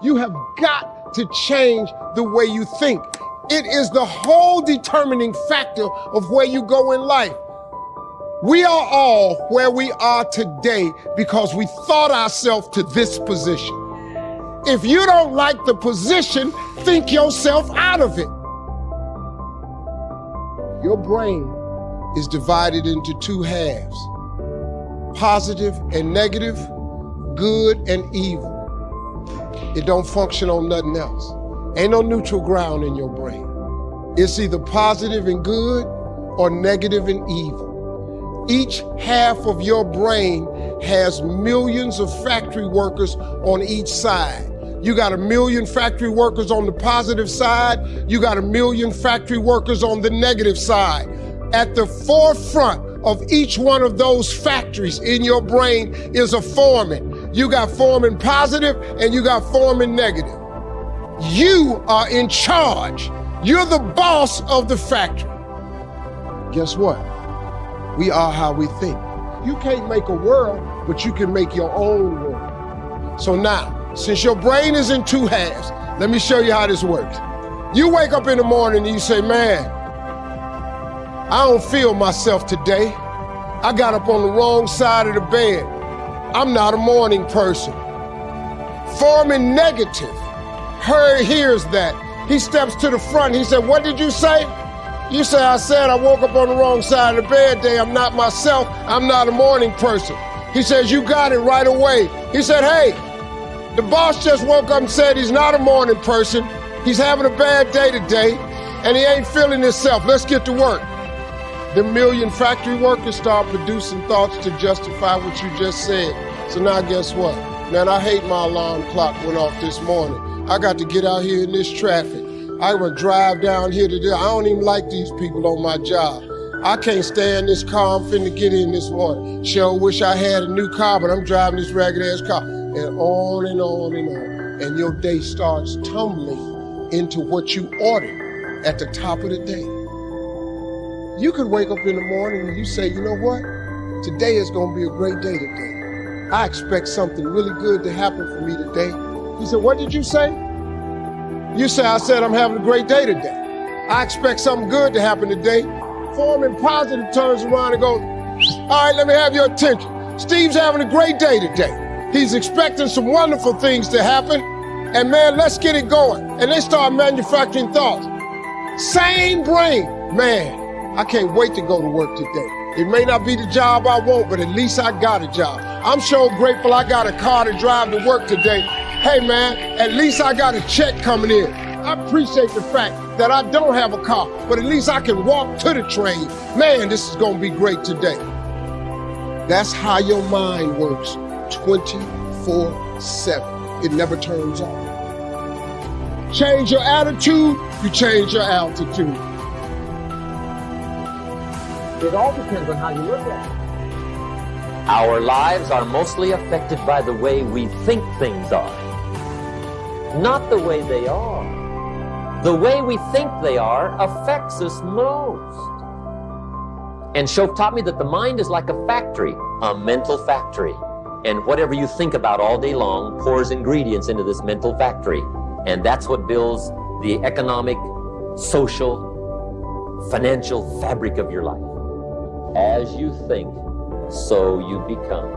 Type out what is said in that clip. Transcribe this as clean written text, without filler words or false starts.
You have got to change the way you think. It is the whole determining factor of where you go in life. We are all where we are today because we thought ourselves to this position. If you don't like the position, think yourself out of it. Your brain is divided into two halves, positive and negative, good and evil. It don't function on nothing else. Ain't no neutral ground in your brain. It's either positive and good or negative and evil. Each half of your brain has millions of factory workers on each side. You got 1 million factory workers on the positive side. You got 1 million factory workers on the negative side. At the forefront of each one of those factories in your brain is a foreman. You got foreman positive and you got foreman negative. You are in charge. You're the boss of the factory. Guess what? We are how we think. You can't make a world, but you can make your own world. So now, since your brain is in two halves, let me show you how this works. You wake up in the morning and you say, man, I don't feel myself today. I got up on the wrong side of the bed. I'm not a morning person. Foreman negative hears that. He steps to the front. He said, what did you say? You say, I said I woke up on the wrong side of the bed today. I'm not myself. I'm not a morning person. He says, you got it right away. He said, hey, the boss just woke up and said he's not a morning person. He's having a bad day today, and he ain't feeling himself. Let's get to work. The 1 million factory workers start producing thoughts to justify what you just said. So now guess what? Man, I hate my alarm clock went off this morning. I got to get out here in this traffic. I would drive down here today. I don't even like these people on my job. I can't stand this car I'm finna get in this morning. Sure wish I had a new car, but I'm driving this ragged ass car. And on and on and on. And your day starts tumbling into what you ordered at the top of the day. You could wake up in the morning and you say, you know what? Today is gonna be a great day today. I expect something really good to happen for me today. He said, what did you say? You say, I said I'm having a great day today. I expect something good to happen today. Foreman positive turns around and goes, all right, let me have your attention. Steve's having a great day today. He's expecting some wonderful things to happen. And man, let's get it going. And they start manufacturing thoughts. Same brain. Man, I can't wait to go to work today. It may not be the job I want, but at least I got a job. I'm so grateful I got a car to drive to work today. Hey man, at least I got a check coming in. I appreciate the fact that I don't have a car, but at least I can walk to the train. Man, this is gonna be great today. That's how your mind works 24/7. It never turns off. Change your attitude, you change your altitude. It all depends on how you look at it. Our lives are mostly affected by the way we think things are, not the way they are. The way we think they are affects us most. And Savfk taught me that the mind is like a factory, a mental factory. And whatever you think about all day long pours ingredients into this mental factory. And that's what builds the economic, social, financial fabric of your life. As you think, so you become.